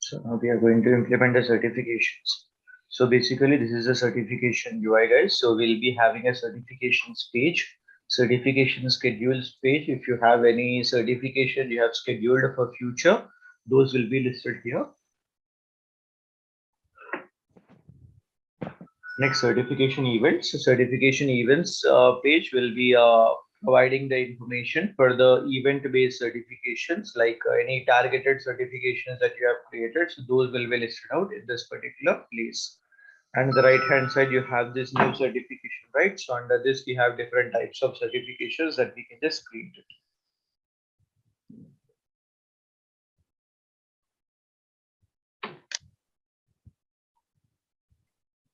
So now we are going to implement the certifications. So basically this is a certification UI, guys. So we'll be having a certifications page, certification schedules page. If you have any certification you have scheduled for future, those will be listed here. Next, certification events. So certification events page will be providing the information for the event-based certifications, like any targeted certifications that you have created. So those will be listed out in this particular place. And the right hand side, you have this new certification, right? So under this, we have different types of certifications that we can just create it.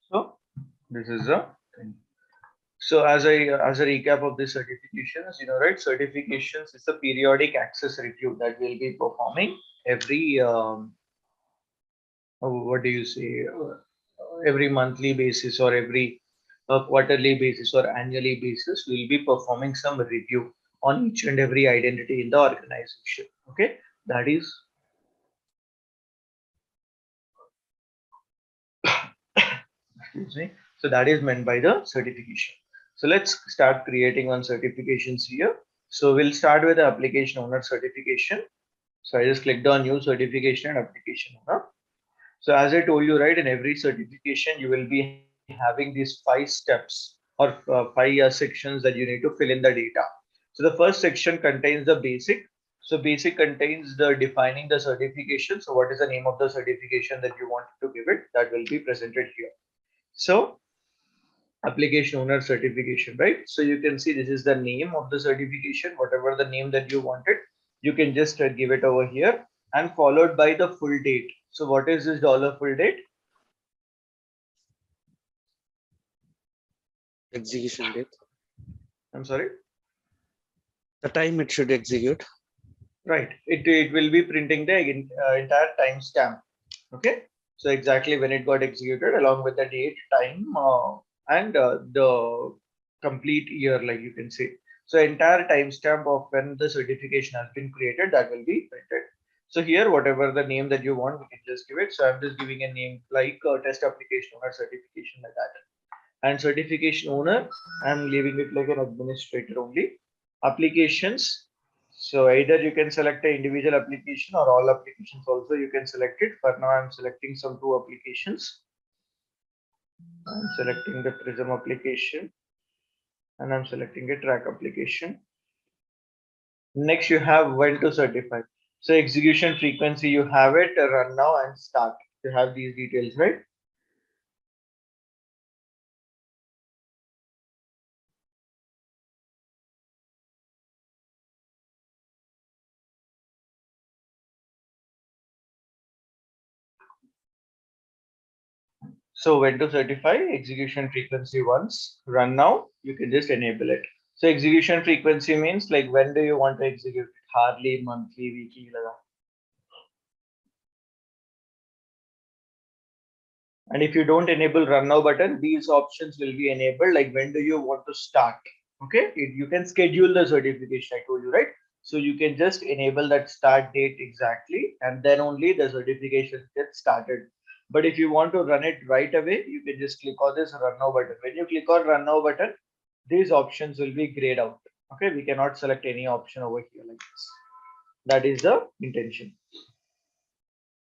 So this is a thing. So as a recap of the certifications, right? Certifications is a periodic access review that we'll be performing every what do you say, every monthly basis or every quarterly basis or annually basis. We'll be performing some review on each and every identity in the organization. Okay, that is excuse me. So that is meant by the certification. So let's start creating one certifications here. So we'll start with the application owner certification. So I just clicked on new certification and application owner. So as I told you, right, in every certification, you will be having these 5 steps or 5 sections that you need to fill in the data. So the first section contains the basic. So basic contains the defining the certification. So what is the name of the certification that you want to give it? That will be presented here. So application owner certification, right? So you can see this is the name of the certification, whatever the name that you wanted, you can just give it over here and followed by the full date. So what is this dollar full date? Execution date. I'm sorry. The time it should execute. Right. It will be printing the entire timestamp. Okay. So exactly when it got executed along with the date, time, and the complete year, like you can say. So entire timestamp of when the certification has been created, that will be printed. So here, whatever the name that you want, we can just give it. So I'm just giving a name like test application owner certification like that. And certification owner, I'm leaving it like an administrator only. Applications. So either you can select an individual application or all applications also you can select it. For now, I'm selecting some 2 applications. I'm selecting the Prism application and I'm selecting a track application. Next, you have when to certify. So execution frequency, you have it, run now and start. You have these details, right? So when to certify, execution frequency once, run now, you can just enable it. So execution frequency means like when do you want to execute it? Hourly, monthly, weekly, like that. And if you don't enable run now button, these options will be enabled. Like when do you want to start? Okay, you can schedule the certification. I told you, right? So you can just enable that start date exactly, and then only the certification gets started. But if you want to run it right away, you can just click on this run now button. When you click on run now button, these options will be grayed out. Okay, we cannot select any option over here like this. That is the intention.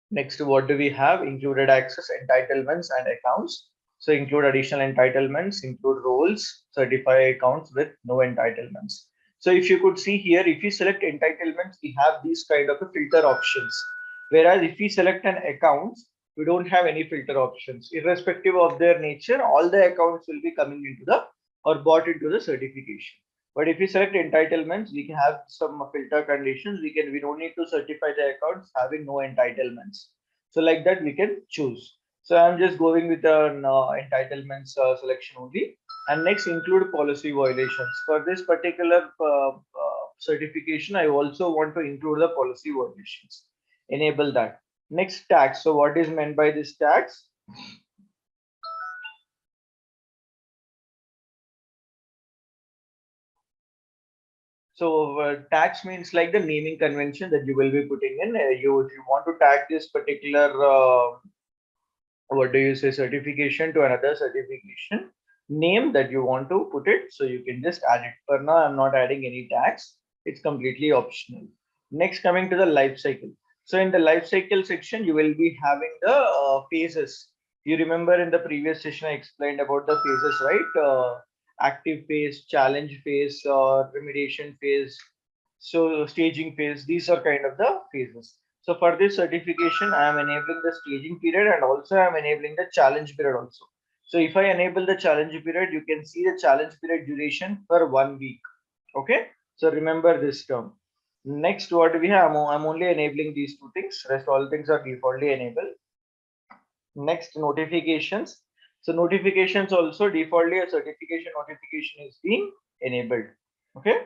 Next, what do we have? Included access, entitlements, and accounts. So include additional entitlements, include roles, certify accounts with no entitlements. So if you could see here, if you select entitlements, we have these kind of a filter options. Whereas if we select an account, we don't have any filter options. Irrespective of their nature, all the accounts will be coming into the or bought into the certification. But if we select entitlements, we can have some filter conditions. We don't need to certify the accounts having no entitlements. So like that we can choose. So I'm just going with an entitlements selection only. And next include policy violations. For this particular certification, I also want to include the policy violations. Enable that. Next tax. So what is meant by this tax? So tags means like the naming convention that you will be putting in. You if you want to tag this particular what do you say certification to another certification name that you want to put it, so you can just add it. For now, I'm not adding any tags. It's completely optional. Next, coming to the life cycle. So in the life cycle section, you will be having the phases. You remember in the previous session I explained about the phases, right? Active phase, challenge phase, remediation phase, so staging phase. These are kind of the phases. So for this certification, I am enabling the staging period, and also I am enabling the challenge period also. So if I enable the challenge period, you can see the challenge period duration for 1 week. Okay. So remember this term. Next, what do we have? I'm only enabling these two things. Rest all things are defaultly enabled. Next, notifications. So notifications also defaultly a certification notification is being enabled. Okay.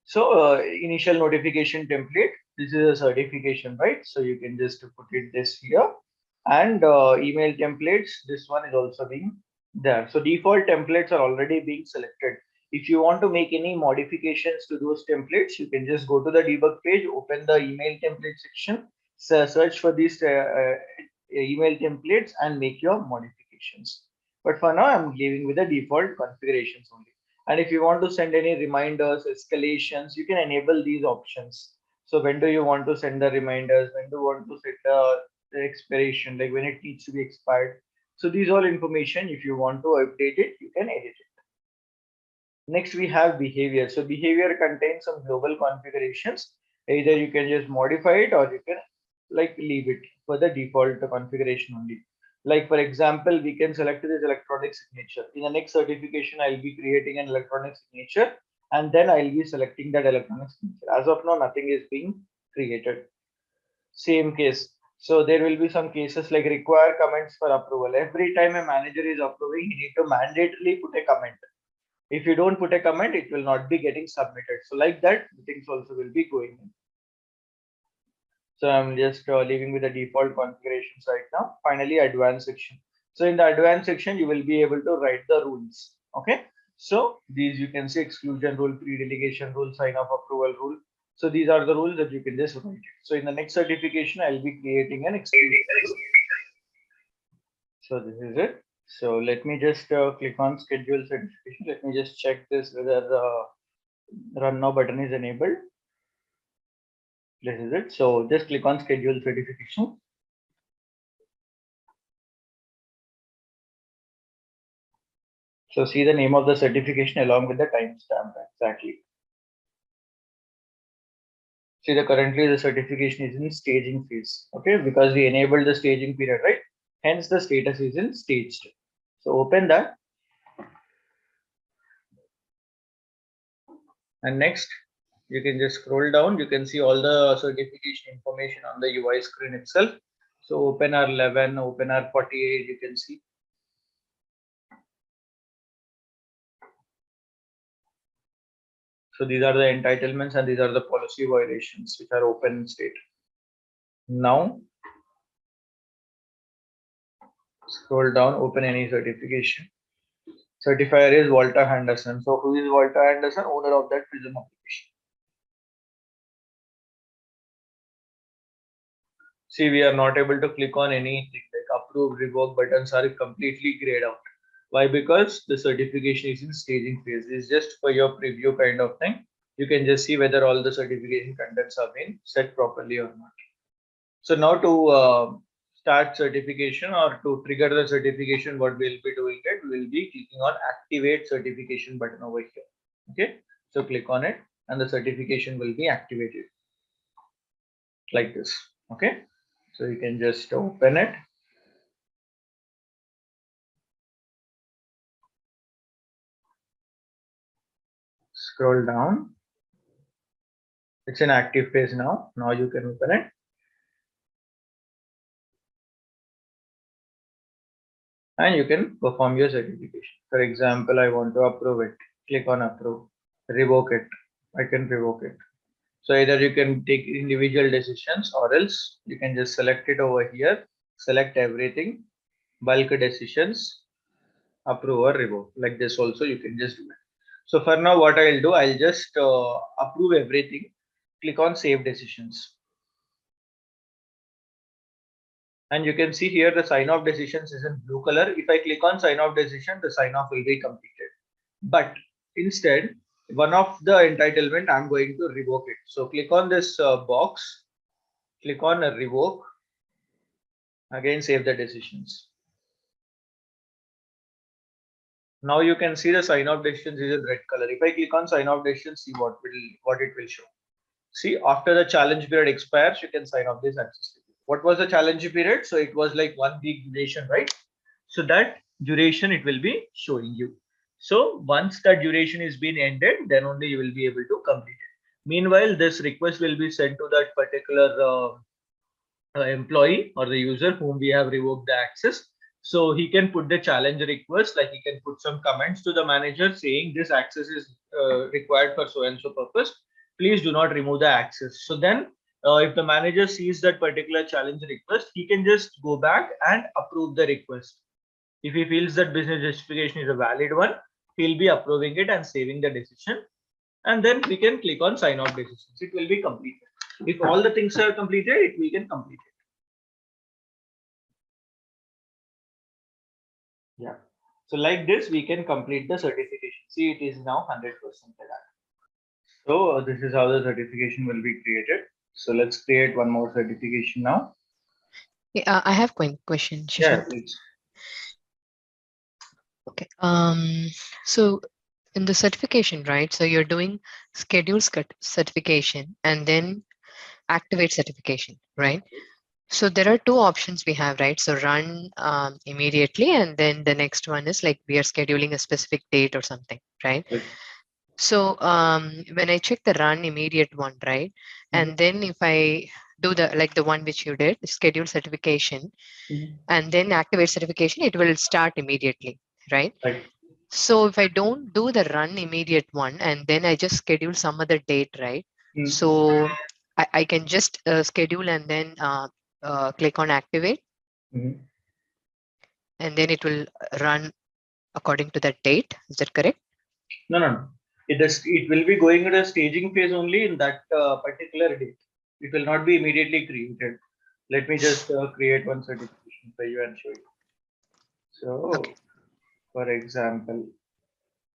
So initial notification template, this is a certification, right? So you can just put it this here, and email templates, this one is also being there. So default templates are already being selected. If you want to make any modifications to those templates, you can just go to the debug page, open the email template section, search for these email templates and make your modifications. But for now, I'm leaving with the default configurations only. And if you want to send any reminders, escalations, you can enable these options. So when do you want to send the reminders? When do you want to set the expiration, like when it needs to be expired? So these all information, if you want to update it, you can edit it. Next, we have behavior. So behavior contains some global configurations. Either you can just modify it or you can like leave it for the default configuration only. Like for example, we can select this electronic signature. In the next certification, I'll be creating an electronic signature, and then I'll be selecting that electronic signature. As of now, nothing is being created. Same case. So there will be some cases like require comments for approval. Every time a manager is approving, he need to mandatorily put a comment. If you don't put a comment, it will not be getting submitted. So like that, things also will be going in. So I'm just leaving with the default configurations right now. Finally, advanced section. So in the advanced section, you will be able to write the rules. Okay. So these you can see exclusion rule, pre-delegation rule, sign off approval rule. So these are the rules that you can just write it. So in the next certification, I'll be creating an exclusion. So this is it. So let me just click on schedule certification. Let me just check this whether the run now button is enabled. This is it. So just click on schedule certification. So see the name of the certification along with the timestamp exactly. See the currently the certification is in staging phase. Okay, because we enabled the staging period, right? Hence the status is in staged. So open that. And next, you can just scroll down. You can see all the certification information on the UI screen itself. So open R11, open R48, you can see. So these are the entitlements and these are the policy violations which are open in state. Now, scroll down, open any certification. Certifier is Walter Henderson. So who is Walter Henderson? Owner of that Prism application. See, we are not able to click on anything like approve, revoke buttons are completely grayed out. Why? Because the certification is in staging phase. It's just for your preview kind of thing. You can just see whether all the certification contents have been set properly or not. So now to start certification or to trigger the certification, what we'll be doing it, we'll be clicking on activate certification button over here. Okay, so click on it and the certification will be activated like this. Okay, so you can just open it. Scroll down. It's in active phase now. Now you can open it. And you can perform your certification. For example, I want to approve it. Click on approve. Revoke it. I can revoke it. So either you can take individual decisions or else you can just select it over here, select everything, bulk decisions. approve or revoke. Like this also you can just do it. So for now, what I'll do, I'll just approve everything. Click on save decisions. And you can see here the sign off decisions is in blue color. If I click on sign off decision, the sign off will be completed. But instead, one of the entitlement, I'm going to revoke it. So click on this box, click on revoke. Again, save the decisions. Now you can see the sign off decisions is in red color. If I click on sign off decisions, see what it will show. See, after the challenge period expires, you can sign off this access. What was the challenge period? So it was like 1 week duration, right? So that duration it will be showing you. So once that duration is being ended, then only you will be able to complete it. Meanwhile, this request will be sent to that particular employee or the user whom we have revoked the access. So he can put the challenge request, like he can put some comments to the manager saying this access is required for so and so purpose. Please do not remove the access. So then if the manager sees that particular challenge request, he can just go back and approve the request. If he feels that business justification is a valid one, he'll be approving it and saving the decision. And then we can click on sign off decisions. It will be completed. If all the things are completed, we can complete it. Yeah. So like this, we can complete the certification. See, it is now 100% done. So this is how the certification will be created. So let's create one more certification now. Yeah, I have one question, Shashank. Yeah, please. Okay. So in the certification, right? So you're doing schedule certification and then activate certification, right? So there are two options we have, right? So run immediately, and then the next one is like we are scheduling a specific date or something, right? Right. So when I check the run immediate one, right? And then if I do the one which you did, schedule certification, and then activate certification, it will start immediately, right? Right. So if I don't do the run immediate one and then I just schedule some other date, right? So I can just schedule and then click on activate, and then it will run according to that date. Is that correct? No. It will be going to a staging phase only in that particular date. It will not be immediately created. Let me just create one certification for you and show you. So, for example,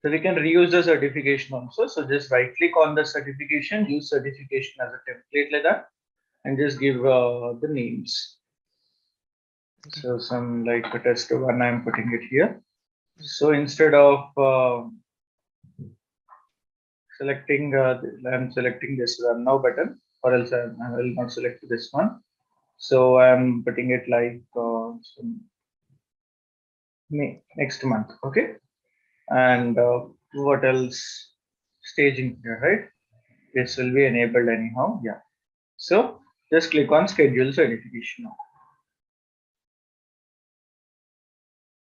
so we can reuse the certification also. So just right click on the certification, use certification as a template like that, and just give the names. So some like a test one, I'm putting it here. So instead of selecting, I'm selecting this run now button, or else I will not select this one. So I'm putting it like May next month, okay? And what else? Staging here, right? This will be enabled anyhow. Yeah. So just click on schedule certification now.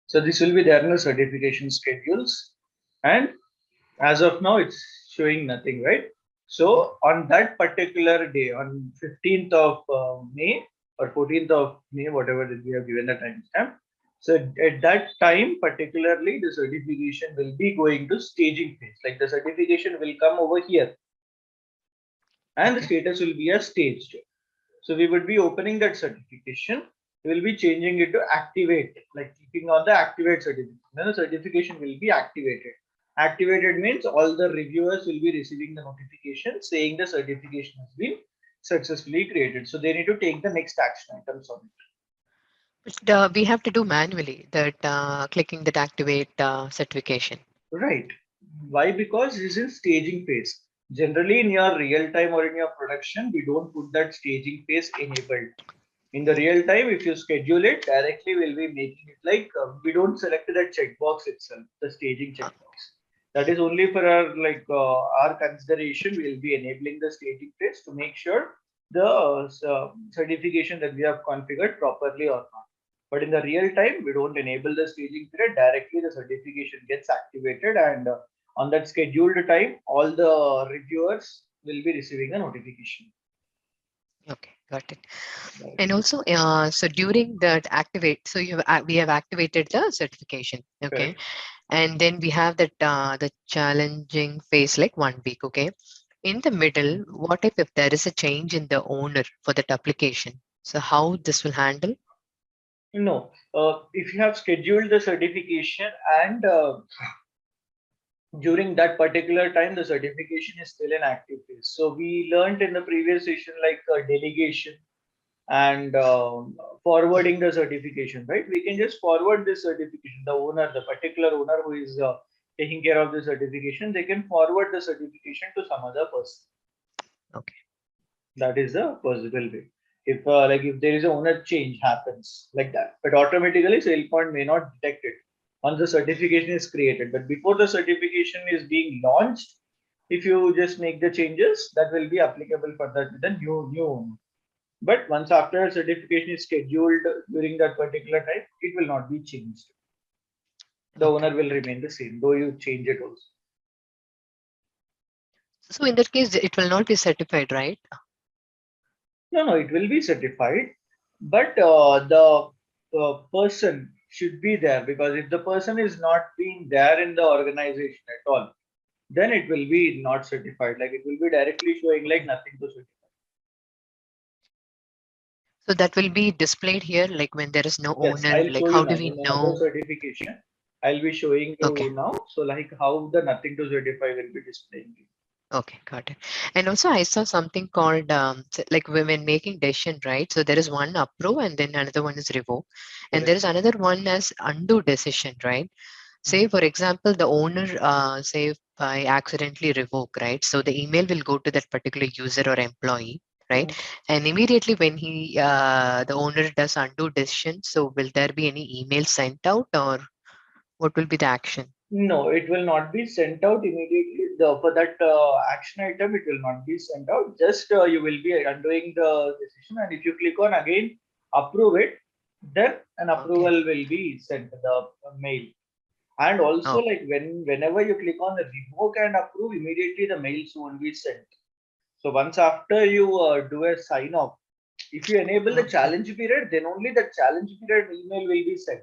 So this will be there in the certification schedules, and as of now it's showing nothing, right? So on that particular day, on 15th of May or 14th of May, whatever we have given the timestamp, so at that time particularly the certification will be going to staging phase. Like the certification will come over here and the status will be a staged. So we would be opening that certification. We will be changing it to activate, like clicking on the activate certificate. Then the certification will be activated. Activated means all the reviewers will be receiving the notification saying the certification has been successfully created. So they need to take the next action items on it. But we have to do manually that clicking that activate certification. Right. Why? Because this is staging phase. Generally, in your real time or in your production, we don't put that staging phase enabled. In the real time, if you schedule it directly, we'll be making it like we don't select that checkbox itself, the staging checkbox. That is only for our our consideration. We'll be enabling the staging phase to make sure the certification that we have configured properly or not. But in the real time, we don't enable the staging period directly. The certification gets activated, and on that scheduled time, all the reviewers will be receiving a notification. Okay. Got it. Right. And also, so during that activate, so we have activated the certification, okay, Correct. and then we have that the challenging phase like 1 week, okay. In the middle, what if there is a change in the owner for that application? So how this will handle? No, if you have scheduled the certification and during that particular time the certification is still in active phase, so we learned in the previous session like delegation and forwarding the certification, right? We can just forward this certification. The owner, the particular owner who is taking care of the certification, they can forward the certification to some other person. Okay. That is the possible way. If like if there is a owner change happens like that, but automatically Sailpoint may not detect it once the certification is created. But before the certification is being launched, if you just make the changes, that will be applicable for the new owner. But once after certification is scheduled during that particular time, it will not be changed. The Okay. owner will remain the same, though you change it also. So in that case, it will not be certified, right? No, no, it will be certified, but the person should be there, because if the person is not being there in the organization at all, then it will be not certified. Like it will be directly showing like nothing to certify. So that will be displayed here, like when there is no Yes, owner, I'll like show you how do now we in another know? certification. I'll be showing Okay. you now. So like how the nothing to certify will be displaying. Okay, got it. And also, I saw something called like when making decision, right? So there is one approve and then another one is revoke, and there Correct. is another one as undo decision, right? Say, Mhm. for example, the owner, say, if I accidentally revoke, right? So the email will go to that particular user or employee, right? Mhm. And immediately when the owner does undo decision, so will there be any email sent out or what will be the action? No, it will not be sent out immediately. For that action item, it will not be sent out. Just you will be undoing the decision, and if you click on again approve it, then an Okay. approval will be sent to the mail. And also, Okay. like whenever you click on the revoke and approve, immediately the mails won't be sent. So once after you do a sign off, if you enable the Okay. challenge period, then only the challenge period email will be sent.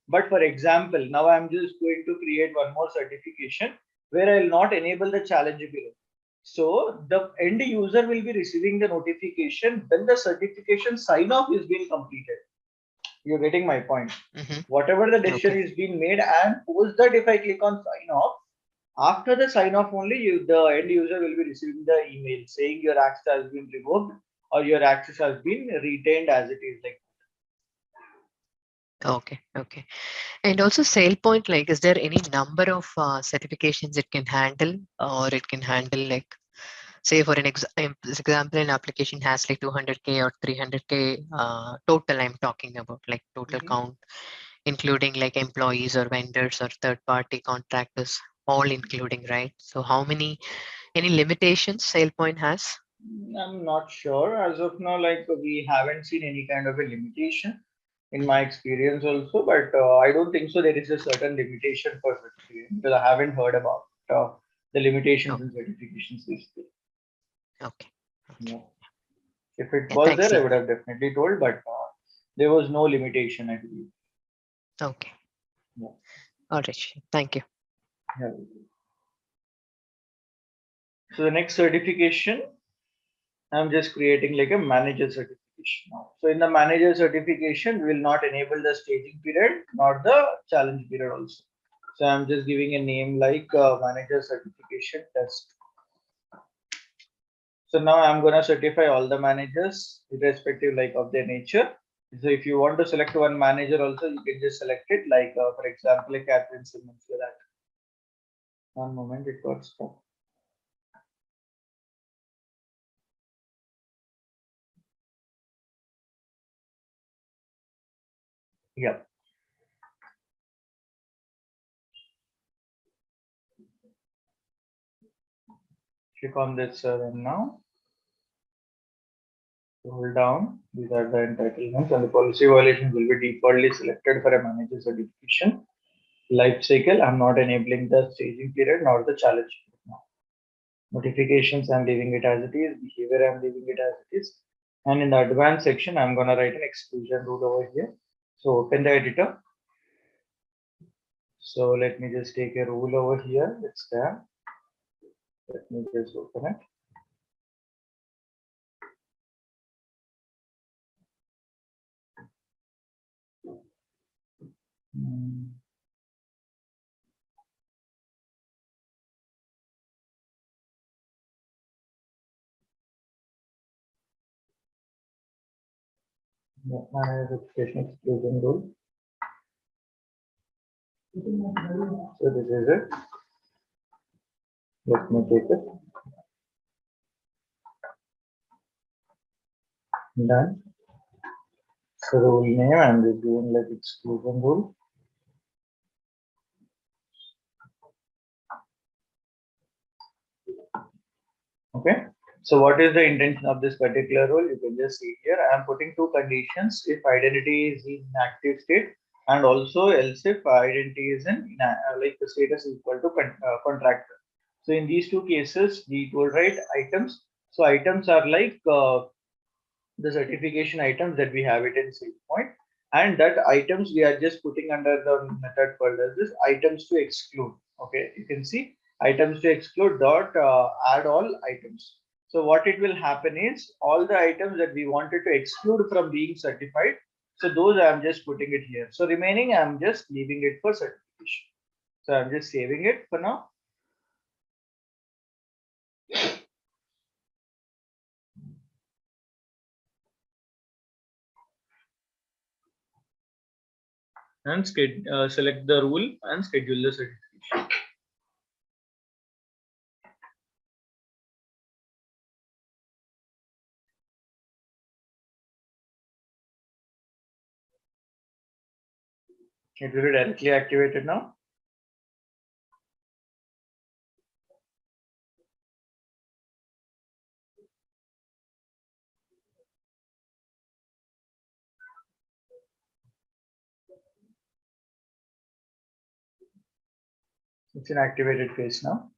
But for example, now I'm just going to create one more certification where I'll not enable the challenge period. So the end user will be receiving the notification when the certification sign off is being completed. You're getting my point. Mm-hmm. Whatever the decision Okay. is being made, and post that if I click on sign off, after the sign off only the end user will be receiving the email saying your access has been revoked or your access has been retained as it is. Like Okay. Okay. And also Sailpoint, like, is there any number of certifications it can handle, or it can handle like, say, for an example, an application has like 200K or 300K total. I'm talking about like total Mhm. count, including like employees or vendors or third-party contractors, all including, right? So how many, any limitations Sailpoint has? I'm not sure as of now. Like we haven't seen any kind of a limitation in Mhm. my experience also, but I don't think so. There is a certain limitation for certification because I haven't heard about the limitations Oh, in certifications basically. okay. Okay. Yeah. If it Yeah, was thanks. there, I Yeah. would have definitely told, but there was no limitation, I believe. Okay. Yeah. All right. Thank you. Yeah. So the next certification, I'm just creating like a manager certification now. So in the manager certification, we will not enable the staging period nor the challenge period also. So I'm just giving a name like manager certification test. So now I'm gonna certify all the managers irrespective like of their nature. So if you want to select one manager also, you can just select it like for example, like Catherine Simmons for that. One moment, it got stuck. Yeah. Click on this one now. Scroll down. These are the entitlements and the policy violations will be defaultly selected for a manager certification. Life cycle, I'm not enabling the staging period nor the challenge period now. Notifications, I'm leaving it as it is. Behavior, I'm leaving it as it is. And in the advanced section, I'm going to write an exclusion rule over here. So open the editor. So let me just take a rule over here. It's there. Let me just open it. Notification exclusion rule. So this is it. Let me take it. Done. So rule name, I'm just doing like exclusion rule. Okay. So what is the intention of this particular rule? You can just see here. I am putting two conditions: if identity is in active state, and also else if identity is in like the status is equal to contractor. So in these two cases, we will write items. So items are like the certification items that we have it in Sailpoint, and that items we are just putting under the method called as this items to exclude. Okay, you can see items to exclude dot add all items. So what it will happen is all the items that we wanted to exclude from being certified, so those I'm just putting it here. So remaining I'm just leaving it for certification. So I'm just saving it for now. And select the rule and schedule the certification. It will be directly activated now. It's in activated phase now.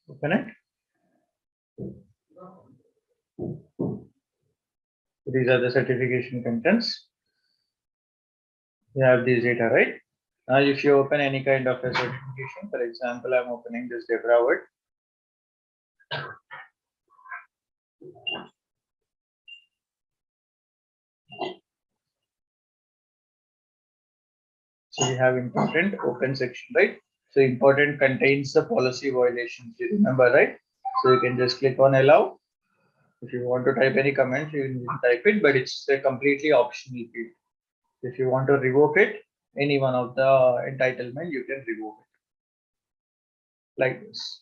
Open it. These are the certification contents. You have these data, right? Now, if you open any kind of a certification, for example, I'm opening this Debra word. So we have important open section, right? So important contains the policy violations. You remember, right? So you can just click on allow. If you want to type any comment, you can type it, but it's a completely optional field. If you want to revoke it, any one of the entitlement, you can revoke it like this.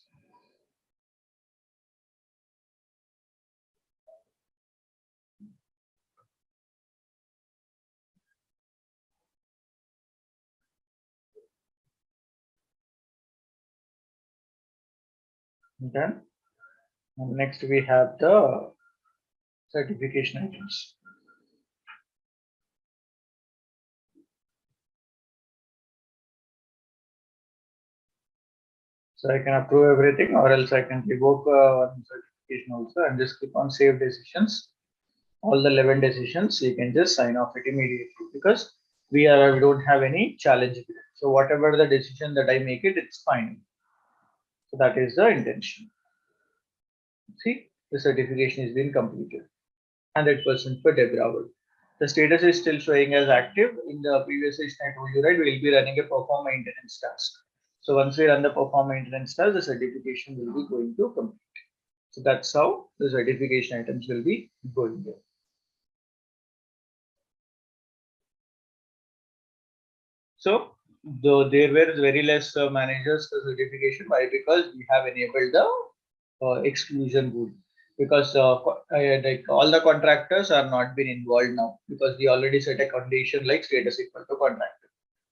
Done. And next we have the certification items. So I can approve everything, or else I can revoke one certification also, and just click on save decisions. All the 11 decisions, you can just sign off it immediately because we don't have any challenge with it. So whatever the decision that I make it, it's fine. So that is the intention. See, the certification has been completed. 100% for Debra. The status is still showing as active. In the previous session, I told you, right, we will be running a perform maintenance task. So once we run the perform maintenance task, the certification will be going to complete. So that's how the certification items will be going there. So though there were very less managers for certification, why? Because we have enabled the exclusion rule. Because like all the contractors are not been involved now because we already set a condition like status equal to contractor.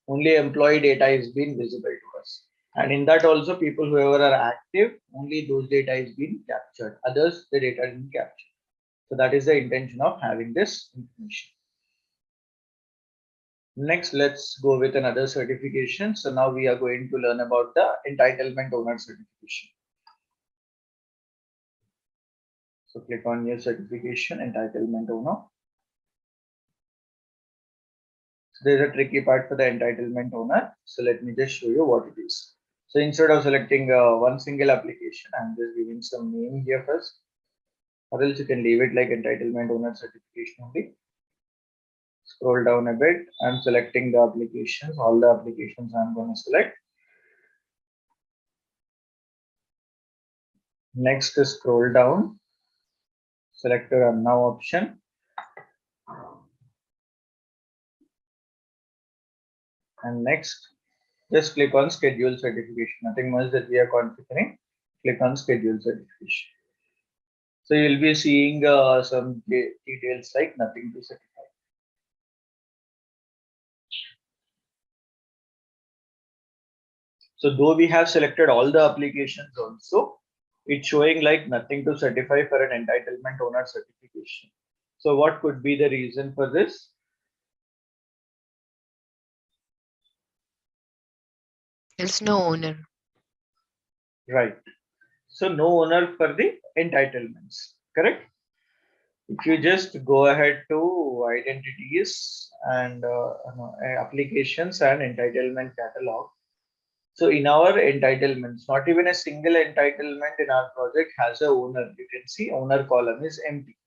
Only employee data is being visible to us, and in that also people whoever are active, only those data is being captured. Others the data is being captured. So that is the intention of having this information. Next, let's go with another certification. So now we are going to learn about the entitlement owner certification. So click on your certification, entitlement owner. So there's a tricky part for the entitlement owner. So let me just show you what it is. So instead of selecting one single application, I'm just giving some name here first, or else you can leave it like entitlement owner certification only. Scroll down a bit. I'm selecting the applications, all the applications I'm going to select. Next, scroll down, select the run now option. And next, just click on schedule certification. Nothing much that we are configuring. Click on schedule certification. So you'll be seeing some details like nothing to certify. So though we have selected all the applications also, it's showing like nothing to certify for an entitlement owner certification. So what could be the reason for this? There's no owner. Right. So no owner for the entitlements, correct? If you just go ahead to identities and applications and entitlement catalog. So in our entitlements, not even a single entitlement in our project has a owner. You can see owner column is empty.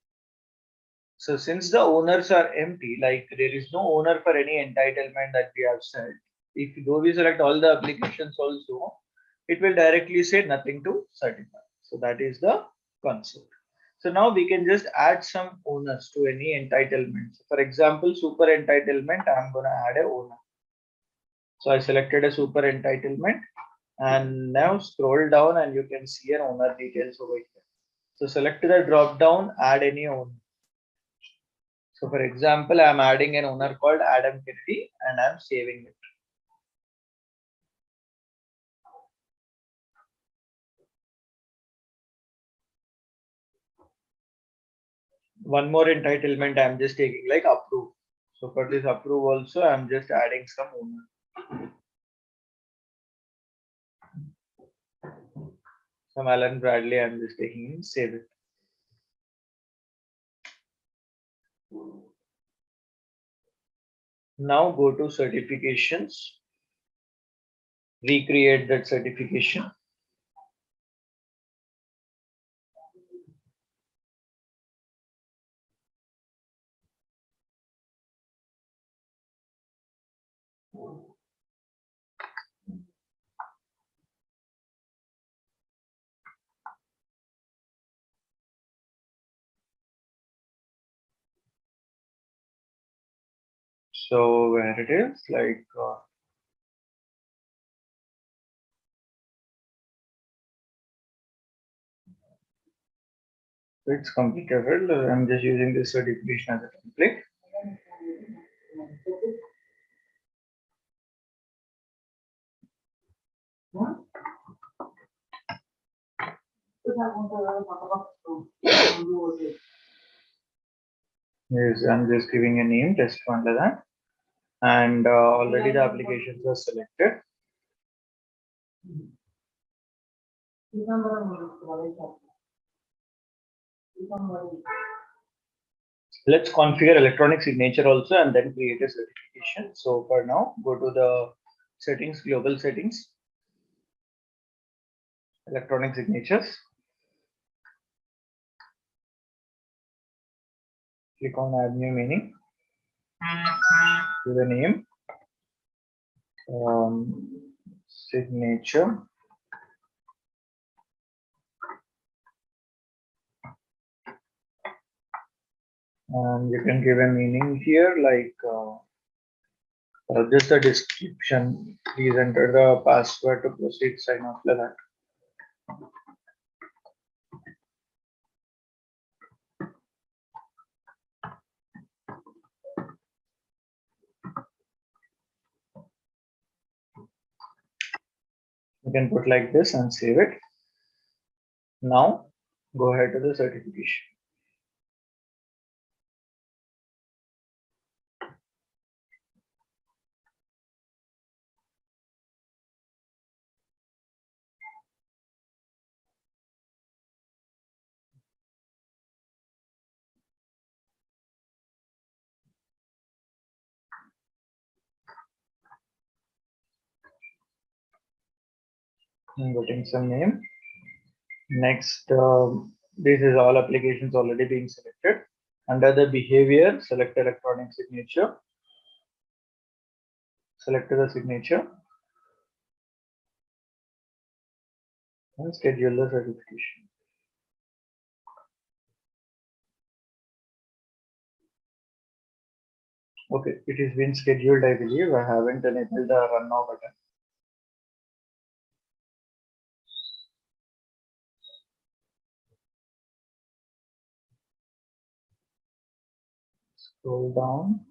So since the owners are empty, like there is no owner for any entitlement that we have said. If though we select all the applications also, it will directly say nothing to certify. So that is the concept. So now we can just add some owners to any entitlement. For example, super entitlement, I'm going to add a owner. So I selected a super entitlement and now scroll down and you can see an owner details over here. So select the drop down, add any owner. So for example, I'm adding an owner called Adam Kennedy and I'm saving it. One more entitlement I'm just taking like approve. So for this approve also, I'm just adding some owner. Some Alan Bradley, I'm just taking in, save it. Now go to certifications, recreate that certification. So where it is like it's completed. I'm just using this certification as a template. Yes, I'm just giving a name, test one like that. And already the applications are selected. Let's configure electronic signature also and then create a certification. So for now, go to the settings, global settings, electronic signatures. Click on add new meaning. Give a name. Signature. And you can give a meaning here like just a description. Please enter the password to proceed sign off like that. You can put like this and save it. Now go ahead to the certification. I'm getting some name. Next, this is all applications already being selected. Under the behavior, select electronic signature. Select the signature and schedule the certification. Okay, it is been scheduled, I believe. I haven't enabled the run now button. Scroll down,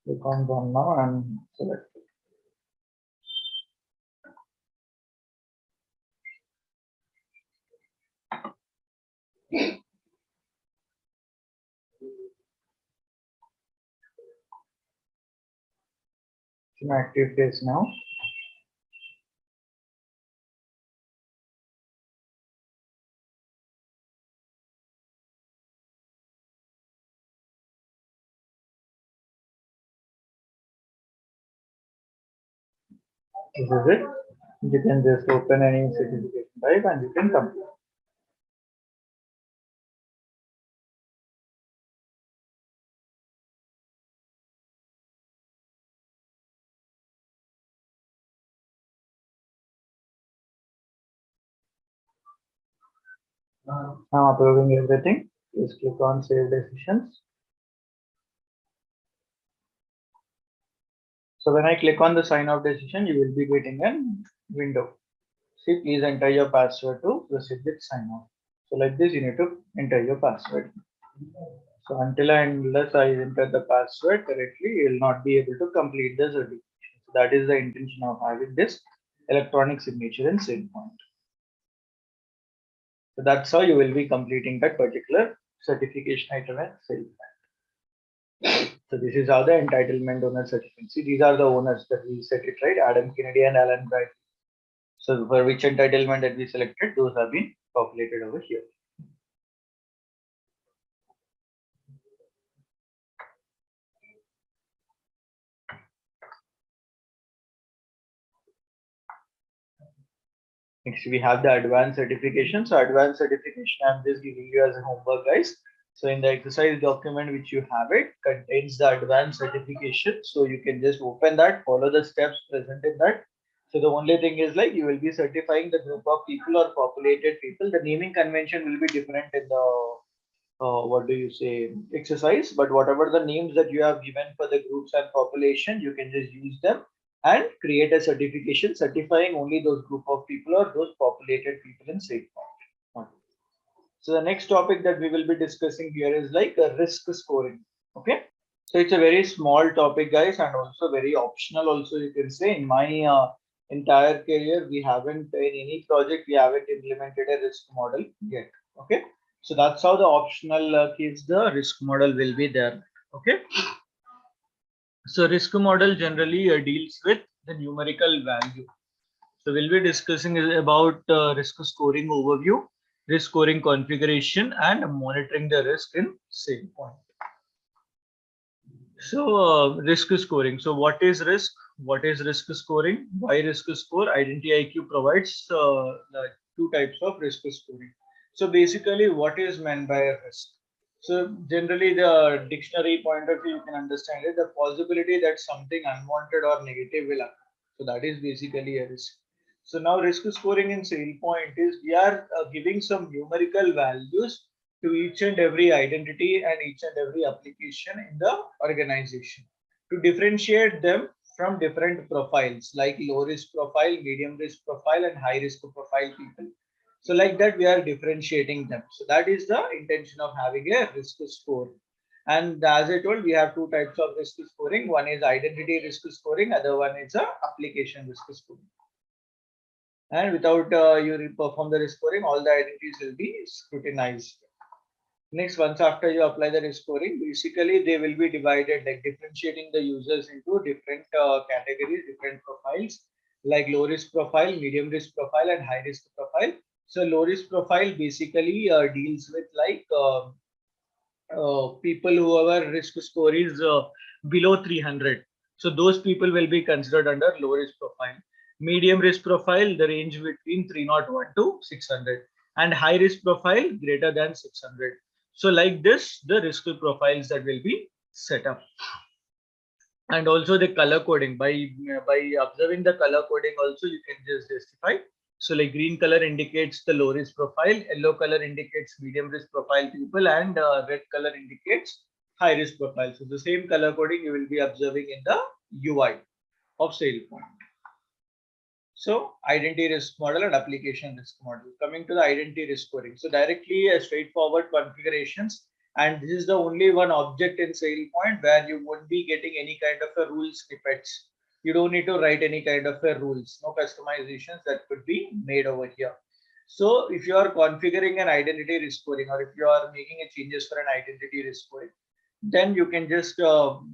click on run now and select. It's in active phase now. This is it. You can just open any certification type and you can complete. I'm approving everything. Just click on save decisions. So when I click on the sign off decision, you will be getting a window. See, please enter your password to proceed with sign off. So like this, you need to enter your password. So until and unless I enter the password correctly, you will not be able to complete the certification. So that is the intention of having this electronic signature in Sailpoint. So that's how you will be completing that particular certification item at Sailpoint. So this is how the entitlement owner certificate. See, these are the owners that we set it, right? Adam Kennedy and Alan Bright. So for which entitlement that we selected, those have been populated over here. Next, we have the advanced certification. So advanced certification, I'm just giving you as a homework, guys. So in the exercise document which you have, it contains the advanced certification. So you can just open that, follow the steps present in that. So the only thing is like you will be certifying the group of people or populated people. The naming convention will be different in the what do you say exercise, but whatever the names that you have given for the groups and population, you can just use them and create a certification certifying only those group of people or those populated people in Sailpoint. So the next topic that we will be discussing here is like a risk scoring. Okay, so it's a very small topic, guys, and also very optional also, you can say. In my entire career, we haven't in any project we haven't implemented a risk model yet. Okay, so that's how the optional case the risk model will be there. Okay, so risk model generally deals with the numerical value. So we'll be discussing about risk scoring overview, risk scoring configuration, and monitoring the risk in Sailpoint. So risk scoring. So what is risk? What is risk scoring? Why risk score? Identity IQ provides the two types of risk scoring. So basically, what is meant by a risk? So generally, the dictionary point of view, you can understand it. The possibility that something unwanted or negative will occur. So that is basically a risk. So now risk scoring in Sailpoint is we are giving some numerical values to each and every identity and each and every application in the organization to differentiate them from different profiles like low risk profile, medium risk profile, and high risk profile people. So like that, we are differentiating them. So that is the intention of having a risk score. And as I told, we have two types of risk scoring. One is identity risk scoring, other one is a application risk scoring. And without you perform the risk scoring, all the identities will be scrutinized. Next, once after you apply the risk scoring, basically they will be divided, like differentiating the users into different categories, different profiles, like low risk profile, medium risk profile, and high risk profile. So low risk profile basically deals with like people whoever risk score is below 300. So those people will be considered under low risk profile. Medium risk profile, the range between 301 to 600, and high risk profile greater than 600. So like this, the risk profiles that will be set up. And also the color coding, by observing the color coding also you can just justify. So like green color indicates the low risk profile, yellow color indicates medium risk profile people, and red color indicates high risk profile. So the same color coding you will be observing in the UI of Sailpoint. So identity risk model and application risk model. Coming to the identity risk scoring. So directly a straightforward configurations, and this is the only one object in Sailpoint where you won't be getting any kind of a rule snippets. You don't need to write any kind of a rules, no customizations that could be made over here. So if you are configuring an identity risk scoring, or if you are making a changes for an identity risk scoring, then you can just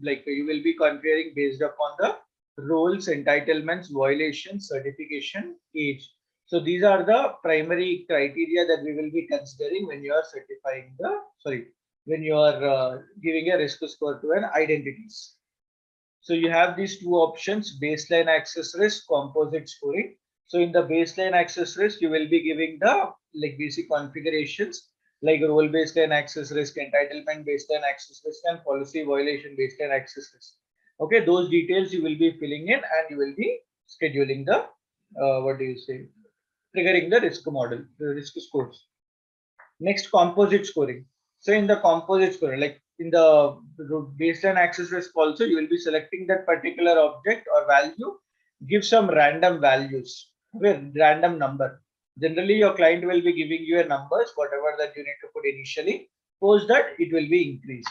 like you will be configuring based upon the roles, entitlements, violations, certification, age. So these are the primary criteria that we will be considering when you are certifying the, sorry, when you are giving a risk score to an identities. So you have these two options, baseline access risk, composite scoring. So in the baseline access risk, you will be giving the like basic configurations like role baseline access risk, entitlement baseline access risk, and policy violation baseline access risk. Okay, those details you will be filling in, and you will be scheduling the what do you say, triggering the risk model, the risk scores. Next, composite scoring. So in the composite scoring, like in the baseline access risk also, you will be selecting that particular object or value, give some random values with random number. Generally, your client will be giving you a numbers, whatever that you need to put initially. Post that, it will be increased.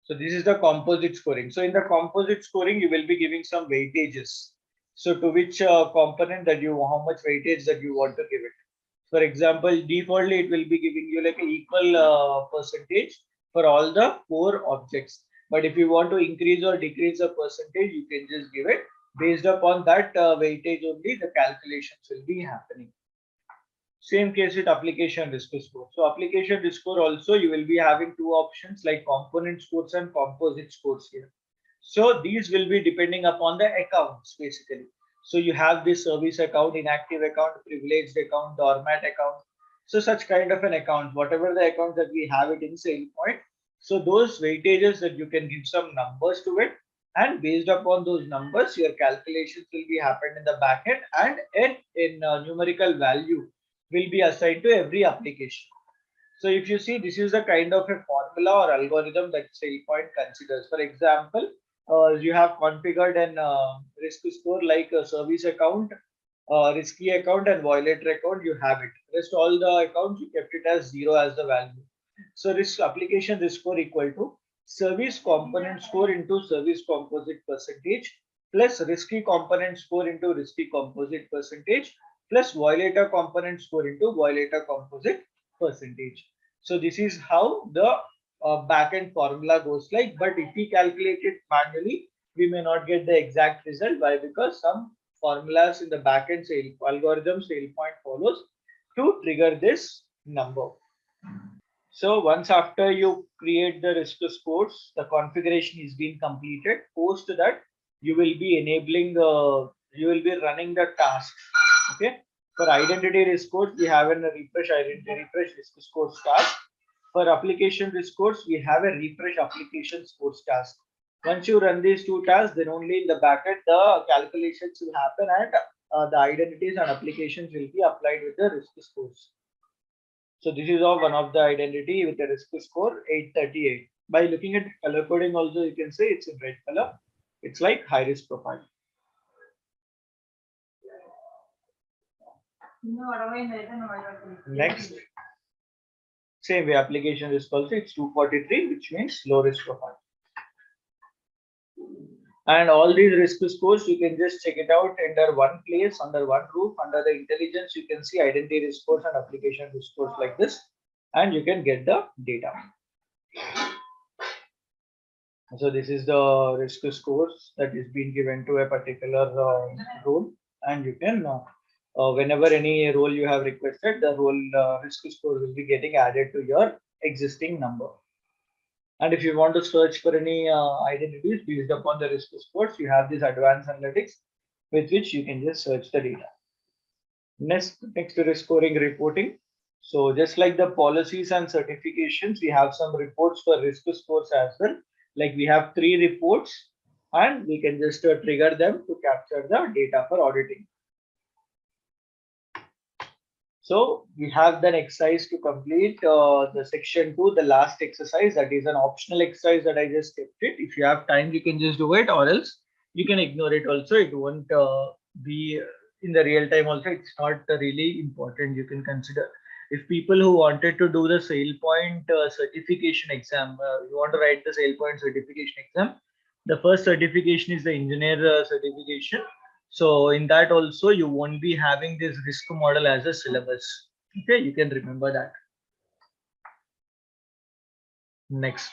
So this is the composite scoring. So in the composite scoring, you will be giving some weightages. So to which component that you, how much weightage that you want to give it. For example, defaultly it will be giving you like an equal percentage for all the core objects. But if you want to increase or decrease the percentage, you can just give it based upon that weightage only. The calculations will be happening. Same case with application risk score. So application risk score also you will be having two options like component scores and composite scores here. So these will be depending upon the accounts basically. So you have this service account, inactive account, privileged account, dormant account. So such kind of an account, whatever the account that we have it in Sailpoint. So those weightages that you can give some numbers to it, and based upon those numbers, your calculations will be happened in the backend, and in numerical value will be assigned to every application. So if you see, this is the kind of a formula or algorithm that Sailpoint considers. For example, you have configured an risk score like a service account, risky account, and violator account. You have it. Rest all the accounts you kept it as 0 as the value. So risk application risk score equal to service component score into service composite percentage plus risky component score into risky composite percentage plus violator component score into violator composite percentage. So this is how the backend formula goes like. But if we calculate it manually, we may not get the exact result. Why? Because some formulas in the backend algorithm Sailpoint follows to trigger this number. So once after you create the risk scores, the configuration is being completed. Post that, you will be enabling, you will be running the task. Okay. For identity risk scores, we have a refresh identity, refresh risk scores task. For application risk scores, we have a refresh application scores task. Once you run these two tasks, then only in the backend the calculations will happen, and the identities and applications will be applied with the risk scores. So this is of one of the identity with a risk score 838. By looking at color coding also, you can say it's in red color. It's like high risk profile. Next, same way application risk also, it's 243, which means low risk profile. And all these risk scores, you can just check it out under one place, under one roof, under the intelligence, you can see identity risk scores and application risk scores like this, and you can get the data. So this is the risk scores that is being given to a particular role, and you can whenever any role you have requested, the role risk score will be getting added to your existing number. And if you want to search for any identities based upon the risk scores, you have this advanced analytics. with which you can just search the data. Next to risk scoring reporting. So just like the policies and certifications, we have some reports for risk scores as well. Like we have 3 reports and we can just trigger them to capture the data for auditing. So we have that exercise to complete the section 2, the last exercise, that is an optional exercise that I just kept it. If you have time, you can just do it, or else you can ignore it also. It won't be in the real time also. It's not really important. You can consider if people who wanted to do the Sailpoint certification exam, you want to write the Sailpoint certification exam. The first certification is the engineer certification. So in that also you won't be having this risk model as a syllabus. Okay, you can remember that. Next.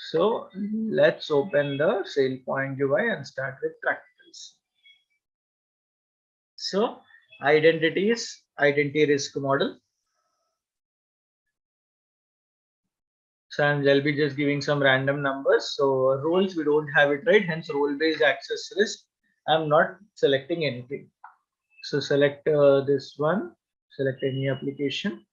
So let's open the Sailpoint UI and start with practicals. So identity risk model. So I'll be just giving some random numbers. So roles, we don't have it, right? Hence role-based access risk. I'm not selecting anything. So select this one, select any application.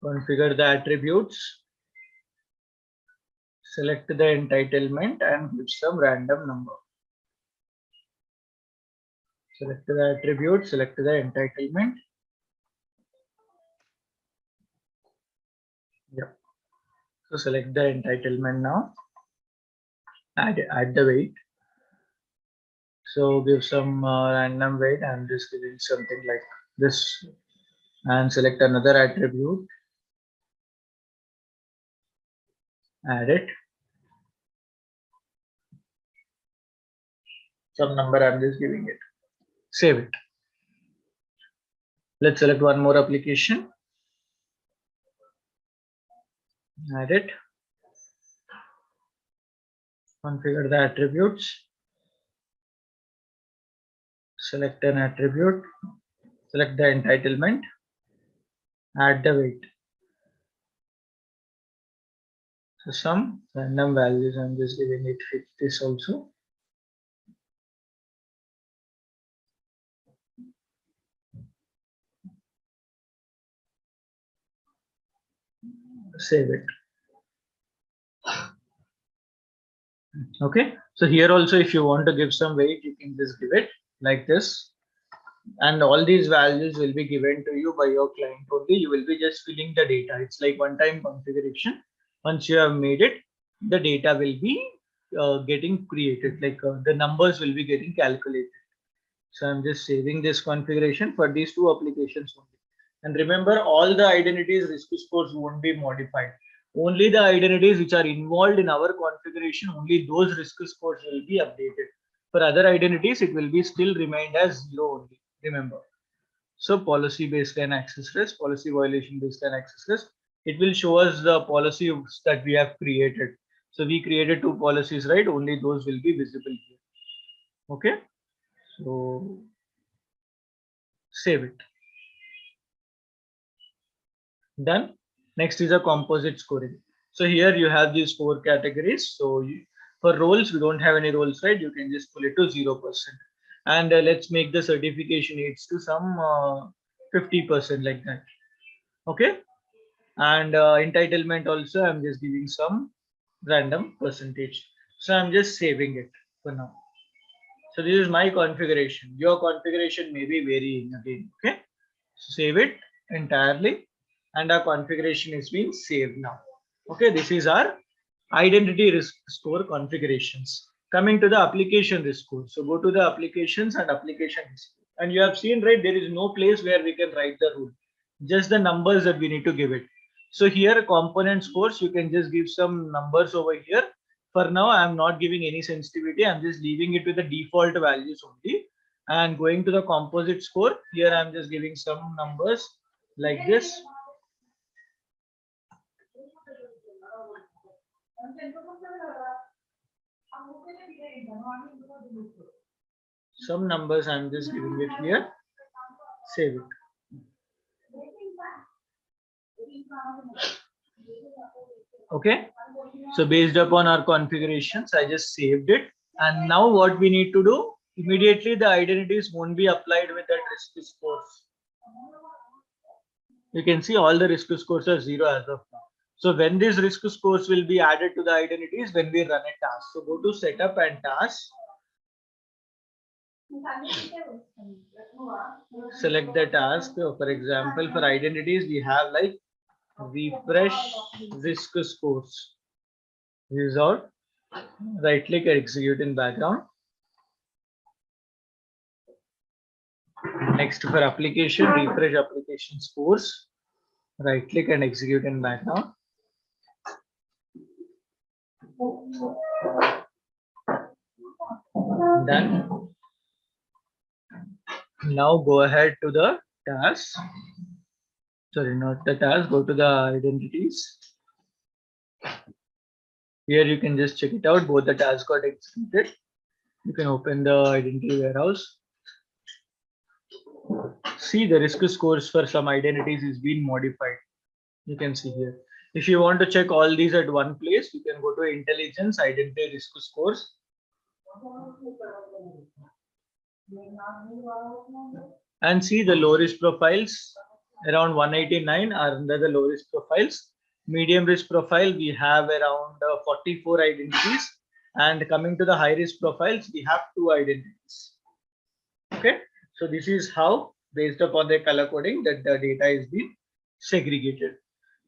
Configure the attributes. Select the entitlement and give some random number. Select the attribute, select the entitlement. Yeah. So select the entitlement now. Add the weight. So give some random weight. I'm just giving something like this. And select another attribute. Add it. Some number I'm just giving it. Save it. Let's select one more application. Add it. Configure the attributes. Select an attribute. Select the entitlement. Add the weight. So some random values I'm just giving it with this also. Save it. Okay, so here also if you want to give some weight, you can just give it like this, and all these values will be given to you by your client only. You will be just filling the data. It's like one-time configuration. Once you have made it, the data will be getting created, like the numbers will be getting calculated. So I'm just saving this configuration for these 2 applications only. And remember, all the identities risk scores won't be modified. Only the identities which are involved in our configuration, only those risk scores will be updated. For other identities, it will be still remained as 0 only. Remember. So policy baseline access risk, policy violation baseline access risk. It will show us the policies that we have created. So we created 2 policies, right? Only those will be visible here. Okay. So save it. Done. Next is a composite scoring. So here you have these 4 categories. So for roles, we don't have any roles, right? You can just pull it to 0%. And let's make the certification aids to some 50% like that. Okay. And entitlement also, I'm just giving some random percentage. So I'm just saving it for now. So this is my configuration. Your configuration may be varying again. Okay. So save it entirely, and our configuration is being saved now. Okay, this is our identity risk score configurations. Coming to the application risk score. So go to the applications and application risk. And you have seen, right, there is no place where we can write the rule, just the numbers that we need to give it. So here component scores, you can just give some numbers over here. For now, I'm not giving any sensitivity. I'm just leaving it with the default values only. And going to the composite score, here I'm just giving some numbers like this. Some numbers I'm just giving it here. Save it. Okay. So based upon our configurations, I just saved it. And now what we need to do, immediately the identities won't be applied with that risk scores. You can see all the risk scores are 0 as of now. So when these risk scores will be added to the identities when we run a task. So go to setup and task. Select the task. For example, for identities, we have like refresh risk scores. This is all. Right click and execute in background. Next for application, refresh application scores. Right click and execute in background. Done. Now go ahead to the task. Sorry, not the task. Go to the identities. Here you can just check it out. Both the tasks got executed. You can open the identity warehouse. See the risk scores for some identities is being modified. You can see here. If you want to check all these at one place, you can go to intelligence, identity risk scores. And see the low risk profiles around 189 are under the low risk profiles. Medium risk profile, we have around 44 identities. And coming to the high risk profiles, we have 2 identities. Okay, so this is how, based upon the color coding, that the data is being segregated.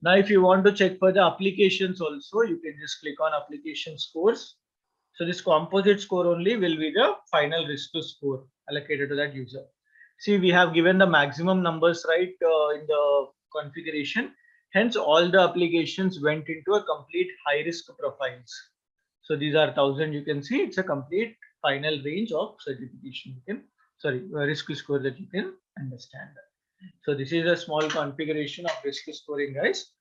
Now, if you want to check for the applications also, you can just click on application scores. So this composite score only will be the final risk score allocated to that user. See, we have given the maximum numbers right in the configuration. Hence, all the applications went into a complete high risk profiles. So these are 1000. You can see it's a complete final range of certification. You can, sorry, risk score that you can understand. So this is a small configuration of risk scoring, guys.